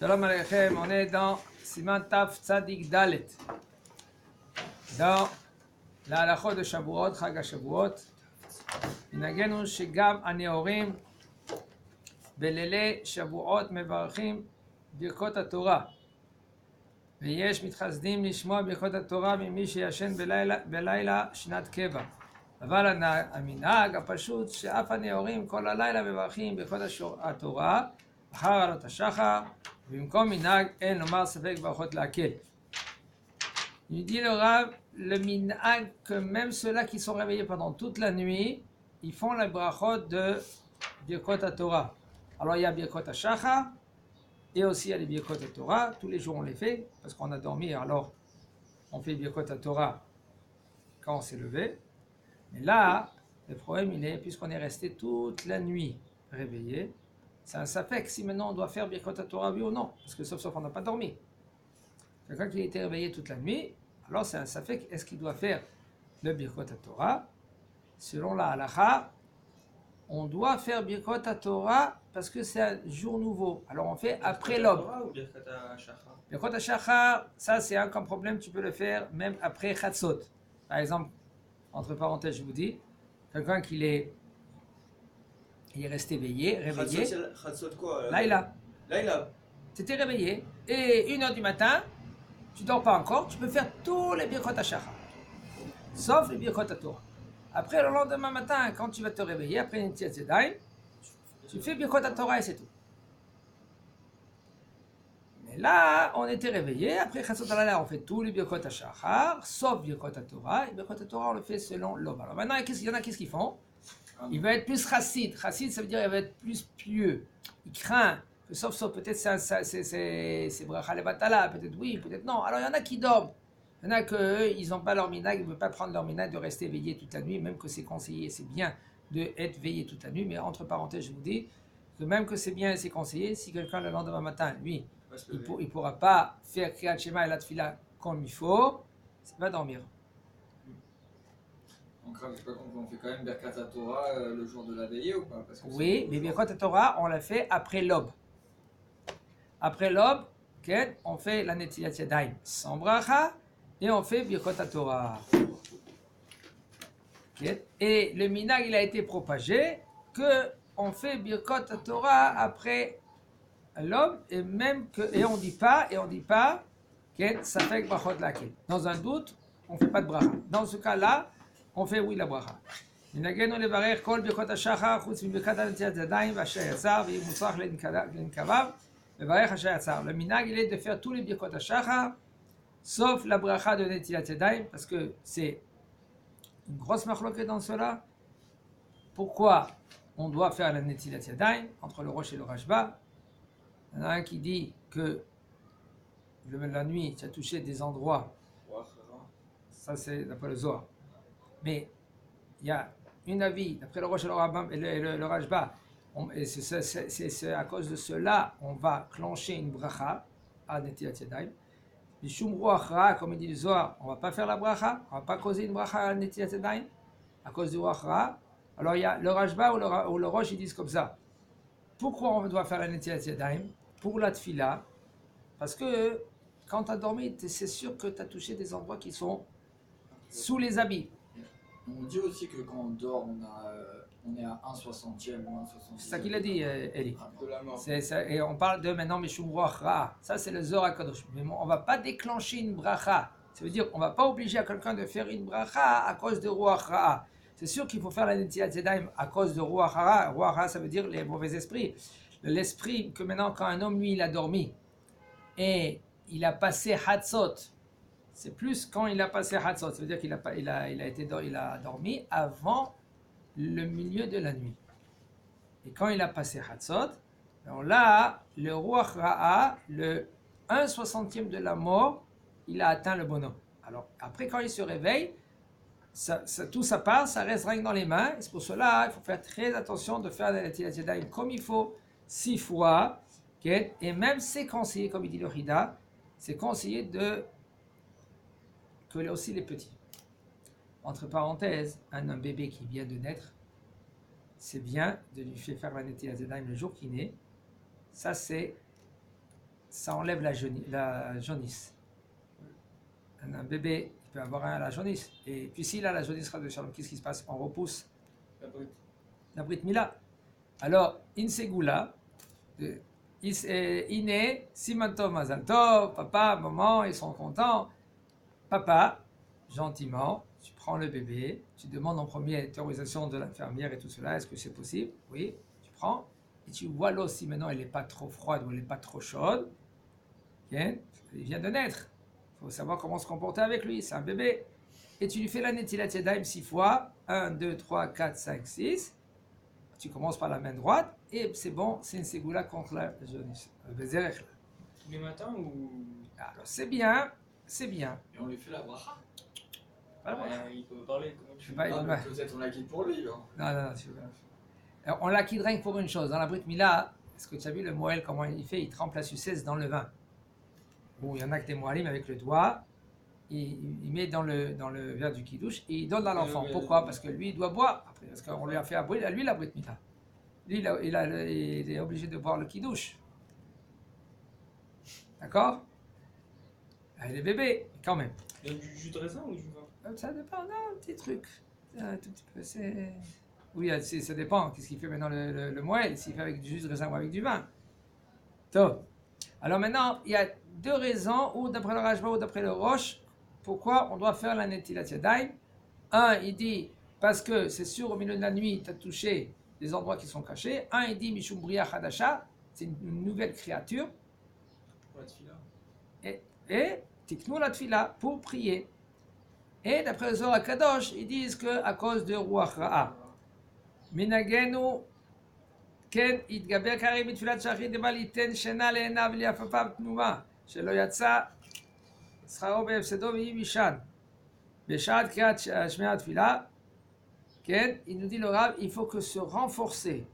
Shalom Aleichem, on est dans Siman Taf Tzadik Dalet. Dans la halachot de Shavuot, Chag HaShavuot. מנהגנו שגם הנאורים בלילי שבועות מברכים ברכות התורה. ויש מתחסדים לשמוע ברכות התורה ממי שישן בלילה שנת קבע. אבל המנהג הפשוט שאף הנאורים כל הלילה מברכים ברכות התורה אחר עלות השחר, ובמקום מנהג אין לומר ספק ברכות להקל. Il dit le Rav, le minhag, que même ceux-là qui sont réveillés pendant toute la nuit, ils font la brachot de Birkot HaTorah. Alors il y a Birkot HaShachar, et aussi il y a les Birkot HaTorah, tous les jours on les fait, parce qu'on a dormi, alors on fait Birkot HaTorah quand on s'est levé. Mais là, le problème il est, puisqu'on est resté toute la nuit réveillé, c'est un safek si maintenant on doit faire Birkot HaTorah oui ou non, parce que sauf on n'a pas dormi. Quelqu'un qui a été réveillé toute la nuit, alors c'est un safek, est-ce qu'il doit faire le Birkot HaTorah? Selon la halacha, on doit faire Birkot HaTorah parce que c'est un jour nouveau. Alors on fait après l'aube. Birkot HaShachar, ça c'est un comme problème, tu peux le faire même après Chatzot. Par exemple, entre parenthèses, je vous dis, quelqu'un qui est resté réveillé. Chatzot quoi Laïla. Tu étais réveillé et 1h du matin, tu dors pas encore, tu peux faire tous les Birkot HaShachar, sauf les Birkot HaTorah. Après, le lendemain matin, quand tu vas te réveiller, après une Netilat Yadayim, tu fais Birkot HaTorah et c'est tout. Mais là, on était réveillé, après Chatzot Halala, on fait tous les Birkot HaShachar, sauf Birkot HaTorah, et Birkot HaTorah, on le fait selon l'aube. Alors maintenant, il y en a qu'est-ce qu'ils font? Il va être plus chassid. Chassid, ça veut dire qu'il va être plus pieux. Il craint que sauf, peut-être c'est bracha levatala, peut-être oui, peut-être non. Alors il y en a qui dorment. Il y en a qu'eux, ils n'ont pas leur minhag, ils ne veulent pas prendre leur minhag de rester veillé toute la nuit, même que c'est conseillé, c'est bien d'être veillé toute la nuit, mais entre parenthèses, je vous dis que même que c'est bien et c'est conseillé, si quelqu'un le lendemain matin, lui, il ne pourra pas faire Kriyat Shema et la Tfila comme il faut, il va dormir. Donc, on fait quand même Birkat HaTorah le jour de la veillée ou pas? Parce que oui, mais Birkot HaTorah, on l'a fait après l'aube. Après l'aube, on fait la Netilat Yadayim sans bracha et on fait Birkot HaTorah. Et le minhag, il a été propagé que on fait Birkot HaTorah après l'aube et même que et on dit pas ça fait brachot lakel. Dans un doute, on fait pas de bracha. Dans ce cas-là, on fait oui la bracha. מנהגנו לברך כל ברכות השחר חוץ מברכת נטילת ידיים ואשר יצר ויהיה מוצלח לנקביו לברך אשר יצר. Le minhag il est de faire tous les birkot השחר sauf la bracha de netilat yadayim parce que c'est une grosse machloket dans cela. Pourquoi on doit faire la netilat yadayim entre le rosh et le rashba? Il y en a un qui dit que la nuit tu as touché des endroits, ça c'est d'après le Zohar, mais il y a une avis, d'après le Rosh et le Rashba, c'est à cause de cela on va clencher une bracha à Netilat Yadayim. Mishum Ruach Ra, comme il dit le Zohar, on ne va pas faire la bracha, on ne va pas causer une bracha à Netilat Yadayim à cause du Ruach Ra. Alors il y a le Rashba ou le Rosh, ils disent comme ça. Pourquoi on doit faire la Netilat Yadayim? Pour la Tfila, parce que quand tu as dormi, c'est sûr que tu as touché des endroits qui sont sous les habits. On dit aussi que quand on dort, on est à 1/60e ou 1/60e. C'est ça qu'il a dit, Eli. De la mort. Et on parle de maintenant Mishum Ruach Ra. Ça, c'est le Zohar HaKadosh. Mais on ne va pas déclencher une bracha. Ça veut dire qu'on ne va pas obliger à quelqu'un de faire une bracha à cause de Ruach Ra. C'est sûr qu'il faut faire la Netilat Yadayim à cause de Ruach Ra. Ruach Ra, ça veut dire les mauvais esprits. L'esprit que maintenant, quand un homme, lui, il a dormi et il a passé Hatzot, c'est plus quand il a passé Hatzot, ça veut dire qu'il a dormi avant le milieu de la nuit. Et quand il a passé Hatzot, alors là, le Ruach Ra'a, le 1/60e de la mort, il a atteint le bonhomme. Alors après, quand il se réveille, tout ça part, ça reste rien que dans les mains. Et c'est pour cela il faut faire très attention de faire la Netilat Yadayim comme il faut, 6 fois. Et même c'est conseillé, comme il dit le Rida, c'est conseillé que aussi les petits. Entre parenthèses, un bébé qui vient de naître, c'est bien de lui faire la Netilat Yadayim le jour qu'il naît. Ça c'est ça enlève la jaunisse. Un bébé, il peut avoir la jaunisse. Et puis s'il a la jaunisse, qu'est-ce qui se passe? On repousse la Brit Mila. Alors, Insegula, Iné, Simanto Mazalto, papa, maman, ils sont contents. Papa, gentiment, tu prends le bébé, tu demandes en premier l'autorisation de l'infirmière et tout cela, est-ce que c'est possible? Oui, tu prends, et tu vois l'eau si maintenant elle n'est pas trop froide ou elle n'est pas trop chaude. Okay? Il vient de naître. Il faut savoir comment se comporter avec lui, c'est un bébé. Et tu lui fais la Netilat Yadayim 6 fois, 1, 2, 3, 4, 5, 6. Tu commences par la main droite, et c'est bon, c'est une ségoula contre la jaunisse. Tous les matins ou. Alors c'est bien, c'est bien. Et on lui fait la bracha. Il peut parler, comment tu Je sais fais? pas, Ah, mais peut-être on la quitte pour lui, là. Non, tu veux. Alors, on la quitte rien que pour une chose. Dans la Brit Mila, est-ce que tu as vu le Moël, comment il fait? Il trempe la sucesse dans le vin. Bon, il y en a que des Moalim avec le doigt, il met dans le verre du Kiddush et il donne à l'enfant. Pourquoi? Parce que lui, il doit boire. Après, parce qu'on lui a fait à lui la Brit Mila. Lui, il est obligé de boire le Kiddush. D'accord? Il est bébé, quand même. Il y a du jus de raisin ou du vin? Ça dépend, non, un petit truc. Un tout petit peu, c'est... Oui, ça dépend. Qu'est-ce qu'il fait maintenant le moël? S'il fait avec du jus de raisin ou avec du vin. Top. Alors maintenant, il y a deux raisons, ou d'après le Rajba ou d'après le Roche, pourquoi on doit faire la Netilat Yadayim. Un, il dit, parce que c'est sûr, au milieu de la nuit, tu as touché des endroits qui sont cachés. Un, il dit, Mishum Bria Hadasha, c'est une nouvelle créature. Pour la tefila. Et Tiknou la Tfila, pour prier. Et d'après le Zohar Kadosh, ils disent qu'à cause de Ruach Ra'a. Minagenu ken yitgaber karim mitfilat shachrit demal yiten shena le'enav li'afafav tnuva shelo yatsa scharo be'efsedo v'yi mishan בשעת קריאת שמיעת תפילה, כן, il nous dit le Rav, il faut que se renforcer,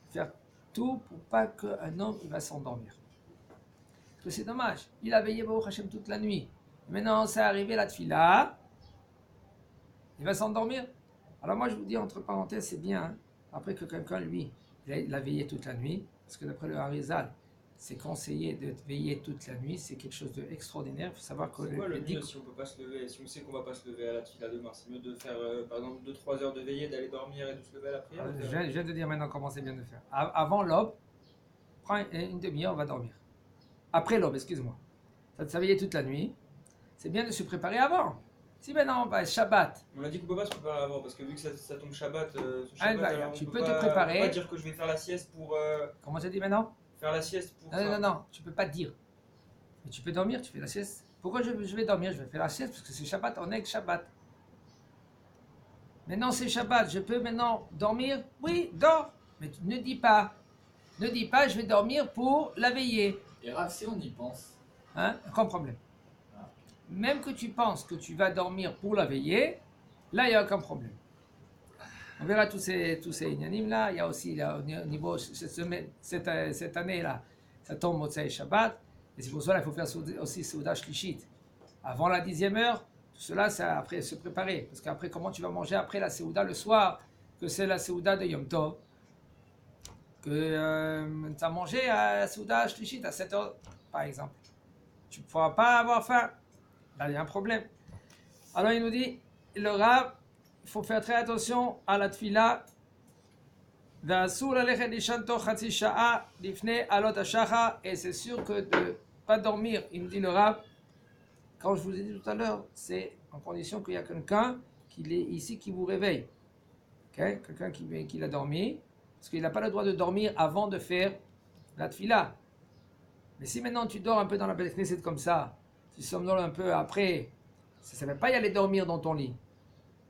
faire tout pour pas qu'un homme il va s'endormir. Parce que c'est dommage, il a veillé Baruch Hashem toute la nuit. Maintenant, c'est arrivé la tfila, il va s'endormir. Alors moi, je vous dis entre parenthèses, c'est bien, hein, après que quelqu'un, lui, il a veillé toute la nuit, parce que d'après le Harizal, c'est conseillé de veiller toute la nuit, c'est quelque chose d'extraordinaire. Il faut savoir que C'est quoi le mieux si on peut pas se lever, si on sait qu'on va pas se lever à la tefila demain? C'est mieux de faire par exemple 2-3 heures de veillée, d'aller dormir et de se lever à la prière? Je viens de dire maintenant comment c'est bien de faire. Avant l'aube, prends une demi-heure, on va dormir. Après l'aube, excuse-moi. Ça te veiller toute la nuit. C'est bien de se préparer avant. Si maintenant on va Shabbat. On a dit qu'on peut pas se préparer avant parce que vu que ça tombe Shabbat, alors tu on peux peut te pas, préparer. On peut pas dire que je vais faire la sieste pour. Comment j'ai dit maintenant? Faire la sieste pour. Non, tu peux pas dire. Mais tu peux dormir, tu fais la sieste. Pourquoi je vais dormir? Je vais faire la sieste parce que c'est Shabbat, on est avec Shabbat. Maintenant c'est Shabbat, je peux maintenant dormir? Oui, dors. Mais tu ne dis pas. Ne dis pas, je vais dormir pour la veillée. Et Rav, si on y pense. Hein? Aucun problème. Même que tu penses que tu vas dormir pour la veillée, là, il n'y a aucun problème. On verra tous ces inanimes là. Il y a aussi là, au niveau, cette année-là, ça tombe Motzei Shabbat. Et c'est pour cela qu'il faut faire aussi Seuda Shlishit. Avant la 10e heure, tout cela, c'est après se préparer. Parce qu'après, comment tu vas manger après la Seuda le soir, que c'est la Seuda de Yom Tov, que tu as mangé à la Seuda Shlishit à 7 heures, par exemple. Tu ne pourras pas avoir faim. Là, il y a un problème. Alors, il nous dit, le Rav, il faut faire très attention à la tfila. Et c'est sûr que de ne pas dormir, il nous dit le Rav, quand je vous ai dit tout à l'heure, c'est en condition qu'il y a quelqu'un qui est ici qui vous réveille. Okay? Quelqu'un qui a dormi, parce qu'il n'a pas le droit de dormir avant de faire la tfila. Mais si maintenant tu dors un peu dans la Beth Knesset comme ça, tu somnoles un peu après, ça ne veut pas y aller dormir dans ton lit.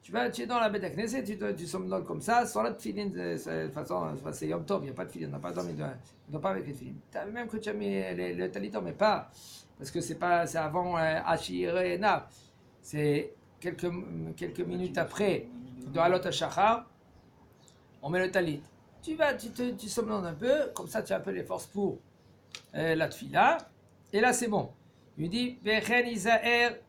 Tu es dans la Beth Knesset, tu somnoles comme ça, sans la tefilin, de toute façon, c'est Yom Tov, il n'y a pas de tefilin, on n'a pas dormi, on ne dort pas avec les tefilin. Même que tu as mis le talit, mais pas, parce que c'est avant Ashir et Nav. C'est quelques minutes après, de Halot HaShachar, on met le talit. Tu somnoles un peu, comme ça tu as un peu les forces pour la tefila, et là c'est bon. Il dit, Vechen Isaer,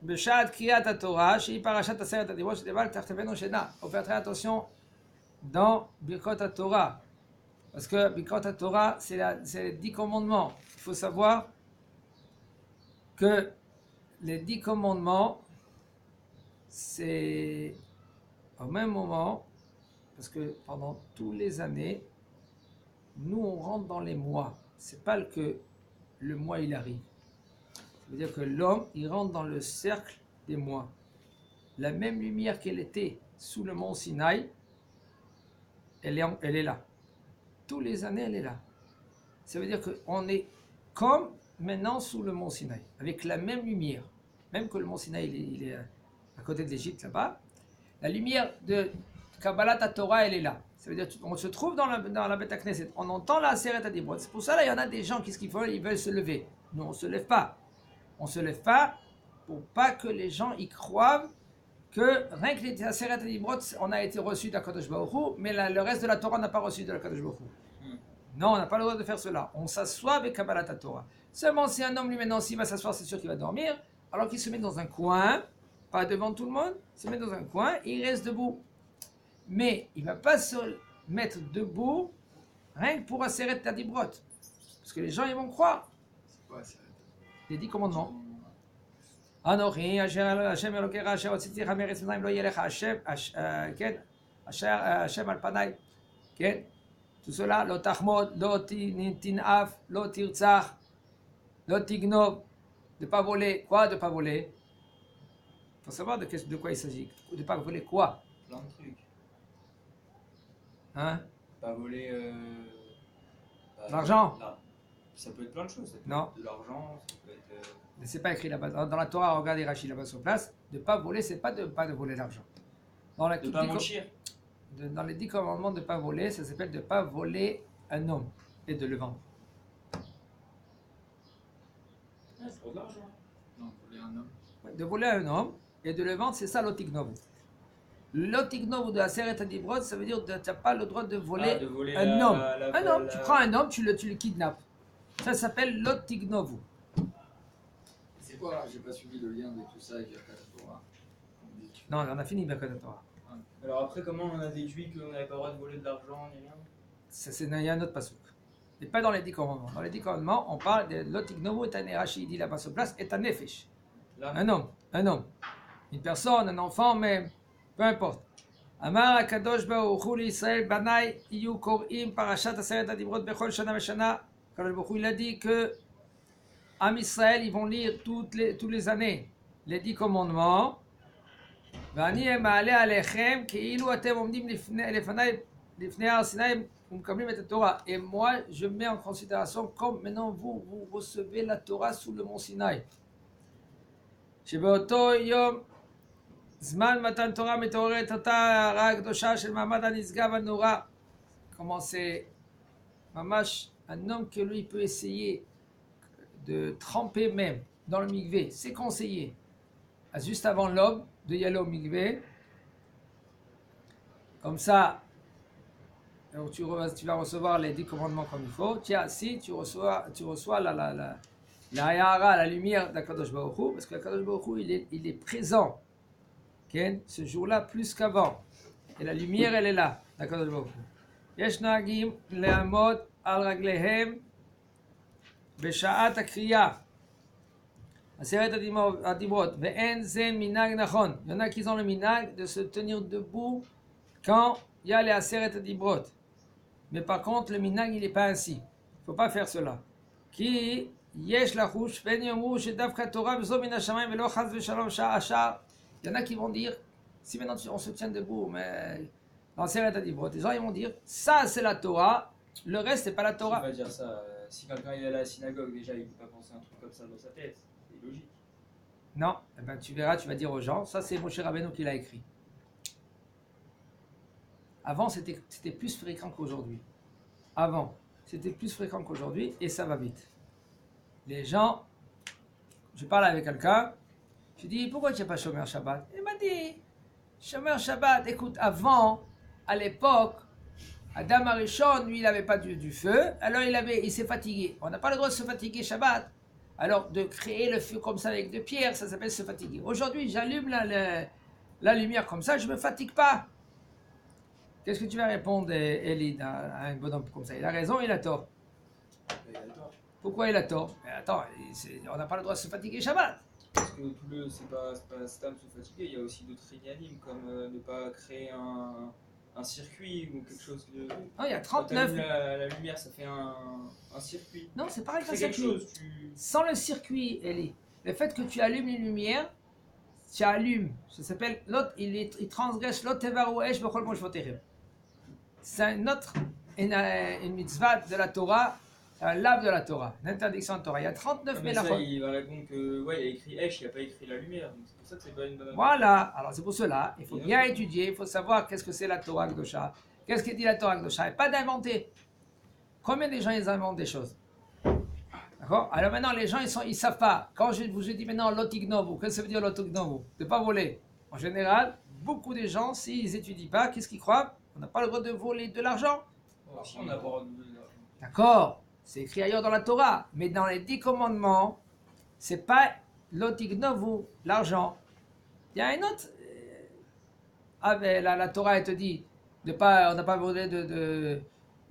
Beshat Kriyat Torah, Shei Parashat Aseret Adivot, Shedeval Tachtevenu Shena. Il faut faire très attention dans Birkot Torah. Parce que Birkat Torah, c'est les 10 commandements. Il faut savoir que les 10 commandements, c'est au même moment, parce que pendant toutes les années, nous on rentre dans les mois. C'est pas que le mois il arrive. Ça veut dire que l'homme il rentre dans le cercle des mois. La même lumière qu'elle était sous le mont Sinaï, elle est là. Toutes les années elle est là. Ça veut dire qu'on est comme maintenant sous le mont Sinaï, avec la même lumière. Même que le mont Sinaï il est à côté de l'Égypte là-bas, la lumière de Kabbalat Torah elle est là. Ça veut dire qu'on se trouve dans la Beth Knesset, on entend la Aseret HaDibrot. C'est pour ça là il y en a des gens qu'est-ce qu'ils font, ils veulent se lever. Nous on se lève pas. On se lève pas pour pas que les gens y croient que rien que les Aseret HaDibrot on a été reçu d'Akadosh Baruch Hu, mais le reste de la Torah n'a pas reçu de l'Akadosh Baruch Hu. Non, on n'a pas le droit de faire cela. On s'assoit avec Kabbalat Torah. Seulement si un homme lui maintenant s'il va s'asseoir, c'est sûr qu'il va dormir, alors qu'il se met dans un coin, pas devant tout le monde, il se met dans un coin et il reste debout. Mais il ne va pas se mettre debout rien que pour Aseret HaDibrot. Parce que les gens ils vont croire. C'est quoi Aseret? Les 10 commandements. Anochi, Hashem Elokecha, Asher Hotziti Chameretz Mitzrayim, Lo Yelecha Hashem, Hashem al Panay. Tout cela, Lo Tachmod, Lo Tinaf, Lo Tirtzach, Lo Tignov. De ne pas voler. Quoi de ne pas voler? Il faut savoir de quoi il s'agit. De ne pas voler quoi? Plein de trucs. Hein? Pas voler. L'argent? Ça peut être plein de choses. Ça peut Non. être de l'argent, ça peut être. Mais c'est pas écrit là-bas. Dans la Torah, regardez Rachid là-bas sur place. De ne pas voler, c'est pas de voler l'argent. Dans De pas mentir. Dans les 10 commandements de ne pas voler, ça s'appelle de ne pas voler un homme et de le vendre. C'est pour de l'argent. Non, voler un homme. De voler un homme et de le vendre, c'est ça l'otignovu. L'otignovu de la Aseret HaDibrot, ça veut dire que tu n'as pas le droit de voler, De voler un homme. Un homme, la- tu prends un homme, tu le kidnappes. Ça s'appelle l'otignovu. C'est quoi? J'ai pas suivi le lien de tout ça avec Birkat Torah. On dit que- Non, on a fini Birkat Torah. Alors après, comment on a déduit qu'on n'avait pas le droit de voler de l'argent ni rien? Il y a un autre pasouk. Et pas dans les 10 commandements. Dans les 10 commandements, on parle de l'otignovu et un Rashi, il dit là-bas sur place, et un nefesh. Là, Un homme. Une personne, un enfant, mais peu importe. Amar HaKadosh Baruch Hu l'Israël Banai Iyu Kor'im Parashat Aseret HaDibrot Bechol Shana Veshana. Kadosh Baruch Hu il a dit que Am Israël ils vont lire toutes les années les 10 commandements. Vani ema'ale alechem keilu atem omdim lefanai lifnei har Sinai umkablim et Torah. Et moi je mets en considération comme maintenant vous recevez la Torah sous le mont Sinaï. שבאותו יום זמן מתן תורה מתעוררת אותה ההערה הקדושה של מעמד הנשגב הנורא. Comment c'est ממש un homme que lui peut essayer de tremper même dans le mikvé, c'est conseillé. Juste avant l'aube, de y aller au mikvé. Comme ça, alors tu vas recevoir les 10 commandements comme il faut. Tiens, si tu reçois la Yahara, la lumière d'Akadosh Baruch Hu, parce que Akadosh Baruch Hu, il est présent, okay, ce jour-là plus qu'avant. Et la lumière, elle est là, d'Akadosh Baruch Hu. Yesh nagim le'amod al raglehem b'sha'at akriya. Aseret HaDibrot. Ve'en ze minag nachon. Il y en a qui ont le minag de se tenir debout quand il y a les Aseret HaDibrot. Mais par contre, le minag, il n'est pas ainsi. Il ne faut pas faire cela. Qui yesh lachush ven yomru shedavka Torah v'zo min hashamayim v'lo chaz v'shalom sha'ashar. Il y en a qui vont dire, si maintenant on se tient debout, mais dans Aseret HaDibrot, les gens ils vont dire, ça c'est la Torah, le reste c'est pas la Torah. Qui va dire ça? Si quelqu'un est à la synagogue, déjà, il ne peut pas penser un truc comme ça dans sa tête. C'est logique. Non, eh ben, tu verras, tu vas dire aux gens, ça c'est Moshe Rabbeinu qui l'a écrit. Avant, c'était plus fréquent qu'aujourd'hui. Avant, c'était plus fréquent qu'aujourd'hui et ça va vite. Les gens, je parle avec quelqu'un, je dis, pourquoi tu n'as pas Shomer Shabbat? Il m'a dit, Shomer Shabbat, écoute, avant, à l'époque, Adam Arishon, lui, il n'avait pas du feu, alors il s'est fatigué. On n'a pas le droit de se fatiguer Shabbat. Alors, de créer le feu comme ça avec de pierres, ça s'appelle se fatiguer. Aujourd'hui, j'allume la lumière comme ça, je ne me fatigue pas. Qu'est-ce que tu vas répondre, Eli, à un bonhomme comme ça? Il a raison, il a tort. Il a tort. Pourquoi il a tort? Mais attends, on n'a pas le droit de se fatiguer Shabbat. Parce que c'est pas Stam se fatiguer, il y a aussi d'autres inanimes comme ne pas créer un circuit ou quelque chose de. Non, il y a Quand 39. t'allumes la lumière, ça fait un circuit. Non, c'est pareil qu'un C'est quelque circuit. chose, Sans le circuit, Eli, le fait que tu allumes une lumière, tu allumes, ça s'appelle, l'autre, il transgresse l'autre tevarouesh b'chol moshvoteichem. C'est une mitzvah de la Torah, un lave de la Torah, une interdiction de Torah. Il y a 39 mais ça, mélachot. il va répondre que ouais, il y a écrit Esh, il n'y a pas écrit la lumière. Donc c'est pour ça que c'est pas une bonne. Voilà, alors c'est pour cela, il faut bien étudier, il faut savoir qu'est-ce que c'est la Torah Kdosha, qu'est-ce que dit la Torah Kdosha, et pas d'inventer. Combien de gens ils inventent des choses? D'accord? Alors maintenant, les gens, ils savent pas. Quand je vous ai dit maintenant lotignovu, qu'est-ce que ça veut dire lotignovu? De ne pas voler. En général, beaucoup de gens, s'ils n'étudient pas, qu'est-ce qu'ils croient? On n'a pas le droit de voler de l'argent. Si on n'a pas le droit de. D'accord? C'est écrit ailleurs dans la Torah. Mais dans les 10 commandements, c'est pas lotignovu, l'argent. Il y a un autre. La Torah, elle te dit, on n'a pas volé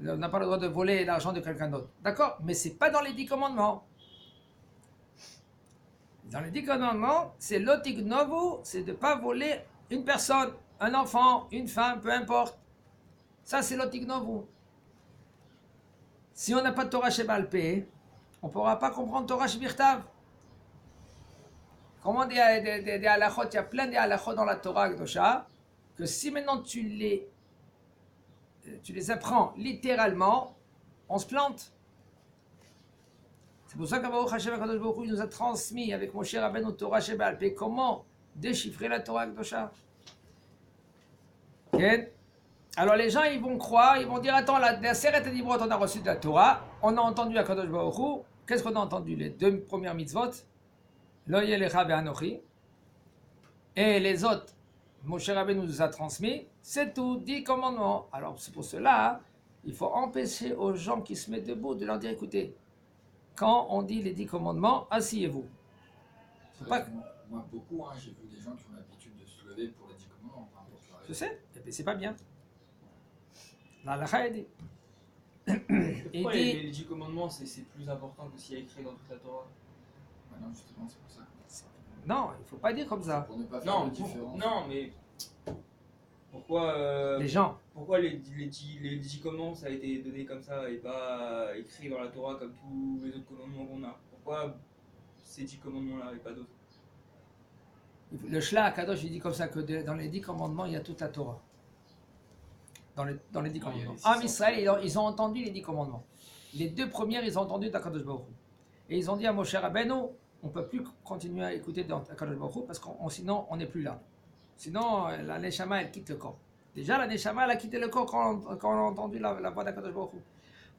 on n'a pas le droit de voler l'argent de quelqu'un d'autre. D'accord? Mais c'est pas dans les 10 commandements. Dans les 10 commandements, c'est lotignovu, c'est de ne pas voler une personne, un enfant, une femme, peu importe. Ça, c'est lotignovu. Si on n'a pas de Torah chez Balpé, on ne pourra pas comprendre Torah chez Birtav. Comment des halachot, il y a plein de halachot dans la Torah Kdosha, que si maintenant tu les apprends littéralement, on se plante. C'est pour ça qu'Abaruch Hashem HaKadosh Baruch Hu, il nous a transmis avec Moshe Rabbeinu Torah Sheba'al Peh comment déchiffrer la Torah Kdosha. Okay. Alors les gens ils vont croire, ils vont dire attends, la Seret Dibrot on a reçu de la Torah, on a entendu HaKadosh Baruch Hu, qu'est-ce qu'on a entendu? Les 2 premières mitzvot, Lo Yelecha Ve'anochi, et les autres, Moshe Rabbeinu nous a transmis, c'est tout, 10 commandements. Alors c'est pour cela, il faut empêcher aux gens qui se mettent debout de leur dire écoutez, quand on dit les 10 commandements, asseyez-vous. Pas... Moi, beaucoup, j'ai vu des gens qui ont l'habitude de se lever pour les 10 commandements. Je sais, mais c'est pas bien. La halakha dit. Pourquoi les 10 commandements, c'est plus important que ce qu'il y a écrit dans toute la Torah? Non, justement, c'est pour ça. Non, il ne faut pas dire comme ça. Pour ne pas faire de différence. Non, mais pourquoi les gens. Pourquoi les 10 commandements ça a été donné comme ça et pas écrit dans la Torah comme tous les autres commandements qu'on a? Pourquoi ces 10 commandements-là et pas d'autres? Le Shla Kadosh il dit comme ça que dans les 10 commandements il y a toute la Torah. Dans les 10 commandements. En Israël, ils ont entendu les 10 commandements. Les 2 premières, ils ont entendu d'Akadosh Baruch Hu. Et ils ont dit à Moshe Rabbeinu, on ne peut plus continuer à écouter d'Akadosh Baruch Hu parce que sinon on n'est plus là. Sinon la Neshama elle quitte le corps. Déjà la Neshama elle a quitté le corps quand on a entendu la voix d'Akadosh Baruch Hu.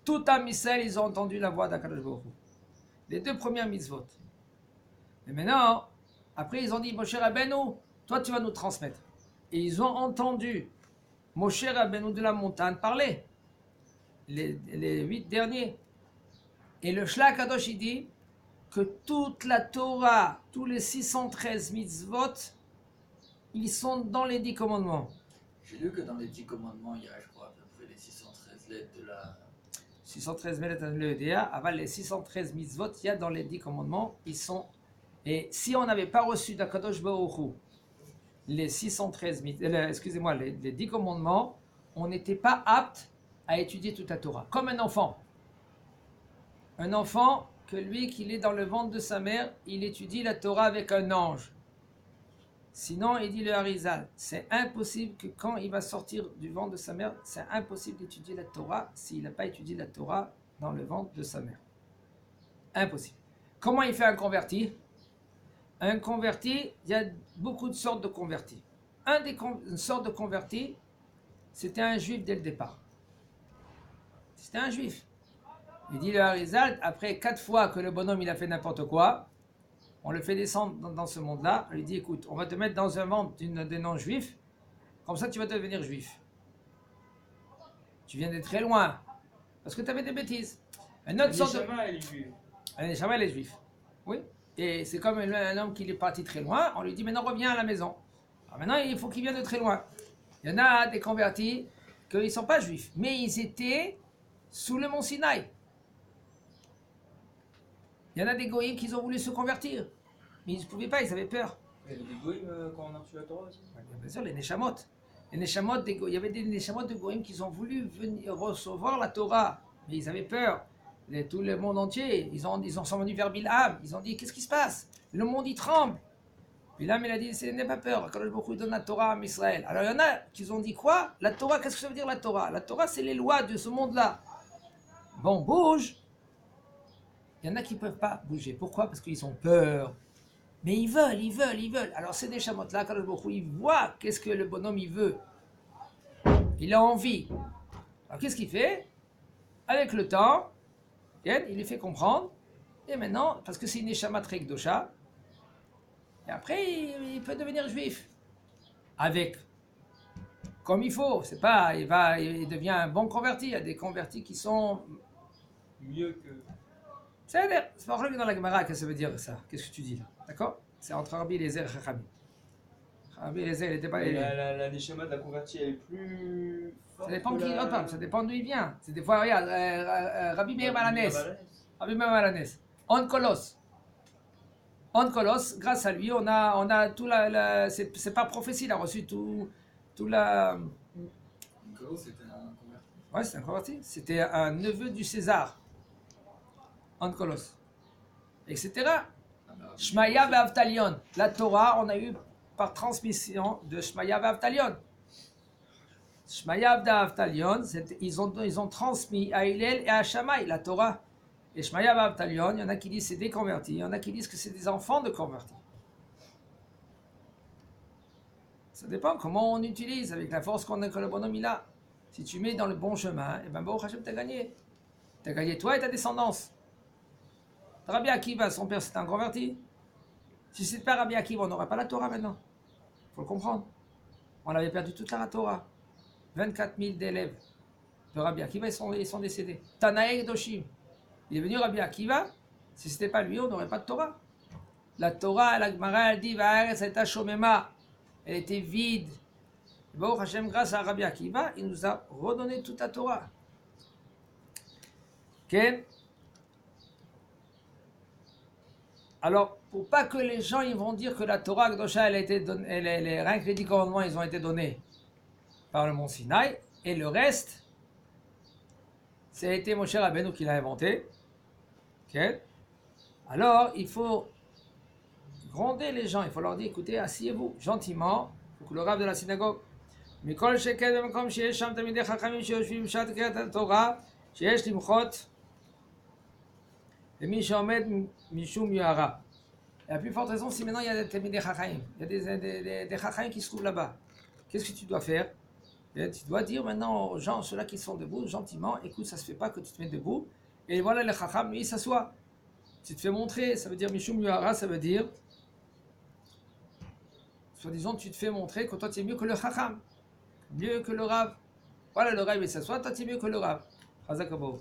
Tout à Israël ils ont entendu la voix d'Akadosh Baruch Hu. Les 2 premières mitzvot. Mais maintenant, après ils ont dit Moshe Rabbeinu, toi tu vas nous transmettre. Et ils ont entendu Moshe Rabbeinu de la montagne parler. Les 8 derniers. Et le Shla Kadosh il dit que toute la Torah, tous les 613 mitzvot, ils sont dans les 10 commandements. J'ai lu que dans les 10 commandements, il y a, je crois, à peu près les 613 lettres de la... 613 lettres de l'EDA, avant les 613 mitzvot, il y a dans les 10 commandements, ils sont... Et si on n'avait pas reçu d'Akadosh Baruch Hu, les 613 excusez-moi, les 10 commandements, on n'était pas apte à étudier toute la Torah. Comme un enfant. Un enfant, que lui, qu'il est dans le ventre de sa mère, il étudie la Torah avec un ange. Sinon, il dit le Harizal, c'est impossible que quand il va sortir du ventre de sa mère, c'est impossible d'étudier la Torah s'il n'a pas étudié la Torah dans le ventre de sa mère. Impossible. Comment il fait un converti? Un converti, il y a beaucoup de sortes de convertis. Une sorte de converti, c'était un juif dès le départ. C'était un juif. Il dit le Harizal, après 4 fois que le bonhomme il a fait n'importe quoi, on le fait descendre dans ce monde-là, on lui dit écoute, on va te mettre dans un ventre des non-juifs, comme ça tu vas devenir juif. Tu viens de très loin, parce que tu avais des bêtises. Un autre sorte de... elle est juive. Un Neshama, elle est juif. Oui. Et c'est comme un homme qui est parti très loin, on lui dit maintenant reviens à la maison. Alors maintenant il faut qu'il vienne de très loin. Il y en a des convertis, qu'ils ne sont pas juifs, mais ils étaient sous le mont Sinaï. Il y en a des goïms qui ont voulu se convertir, mais ils ne pouvaient pas, ils avaient peur. Il y avait des goïms quand on a reçu la Torah aussi. Bien sûr, les Neshamot. Les Neshamot il y avait des Neshamot de goïms qui ont voulu venir recevoir la Torah, mais ils avaient peur. Tout le monde entier, ils sont venus vers Bilham, ils ont dit, qu'est-ce qui se passe? Le monde y tremble. Bilham, il a dit, n'aie pas peur, quand il donne la Torah à Israël. Alors il y en a qui ont dit quoi? La Torah, qu'est-ce que ça veut dire la Torah? La Torah, c'est les lois de ce monde-là. Bon, bouge. Il y en a qui ne peuvent pas bouger. Pourquoi? Parce qu'ils ont peur. Mais ils veulent. Alors c'est des chamottes-là, quand il voit qu'est-ce que le bonhomme il veut. Il a envie. Alors qu'est-ce qu'il fait? Avec le temps, il les fait comprendre. Et maintenant, parce que c'est une Neshama très Kdosha, et après il peut devenir juif. Avec, comme il faut. C'est pas, il devient un bon converti. Il y a des convertis qui sont Mieux que. c'est pas revenir dans la Gemara que ça veut dire ça. Qu'est-ce que tu dis là? D'accord? C'est entre Rabbi Eliezer et Chachamim. Rabbi Eliezer, il n'était pas. La Neshama de la convertie, elle est plus forte. Ça dépend que qui, la- autre, ça dépend d'où il vient. C'est des fois, regarde, Rabbi Meir Balanès. Rabbi Meir Balanès. Onkolos, grâce à lui, on a tout c'est pas prophétie, il a reçu tout la. Nicolas, c'était un converti. Ouais, c'était un converti. C'était un neveu du César. Onkolos. Etc. Ah, bah, Shmaya Avtalion. La Torah, on a eu par transmission de Shmaya Avtalion. Shmaya Avtalion, ils ont transmis à Hillel et à Shammai la Torah. Et Shmaya Avtalion, il y en a qui disent c'est des convertis, il y en a qui disent que c'est des enfants de convertis. Ça dépend comment on utilise, avec la force qu'on a que le bonhomme il a. Si tu mets dans le bon chemin, et ben bon, Hachem t'as gagné. T'as gagné toi et ta descendance. Rabbi Akiva, son père, c'était un converti. Si c'était pas Rabbi Akiva, on n'aurait pas la Torah maintenant. Il faut le comprendre. On avait perdu toute la Torah. 24 000 d'élèves de Rabbi Akiva, ils sont décédés. Tanaï Doshim. Il est venu Rabbi Akiva. Si c'était pas lui, on n'aurait pas de Torah. La Torah, la Gemara, elle dit, elle était vide. Bon, Hachem, grâce à Rabbi Akiva, il nous a redonné toute la Torah. Ok? Alors, pour pas que les gens ils vont dire que la Torah Kdosha, elle a été donnée, rien que les 10 commandements, ils ont été donnés par le mont Sinaï, et le reste, ça a été Moshe Rabbeinu qui l'a inventé. Okay. Alors, il faut gronder les gens, il faut leur dire, écoutez, asseyez-vous gentiment, il faut que le rave de la synagogue, Mikol Shekel B'Makom Sheyesh Sham Tamidei Chachamim Sheyoshvim Shat Kriyat Torah, Sheyesh Limchot, et Mi Shomed Mishum Yuhara. La plus forte raison, c'est maintenant il y a des Tamidei Chachamim, il y a des Chachamim qui se trouvent là-bas. Qu'est-ce que tu dois faire? Et tu dois dire maintenant aux gens, ceux-là qui sont debout, gentiment, écoute, ça se fait pas que tu te mets debout. Et voilà, le Chacham, lui, il s'assoit. Tu te fais montrer, ça veut dire Mishum Yuhara, ça veut dire, soi-disant, tu te fais montrer que toi tu es mieux que le Chacham, mieux que le Rav. Voilà, le Rav, il s'assoit, toi tu es mieux que le Rav. Chazak Abou.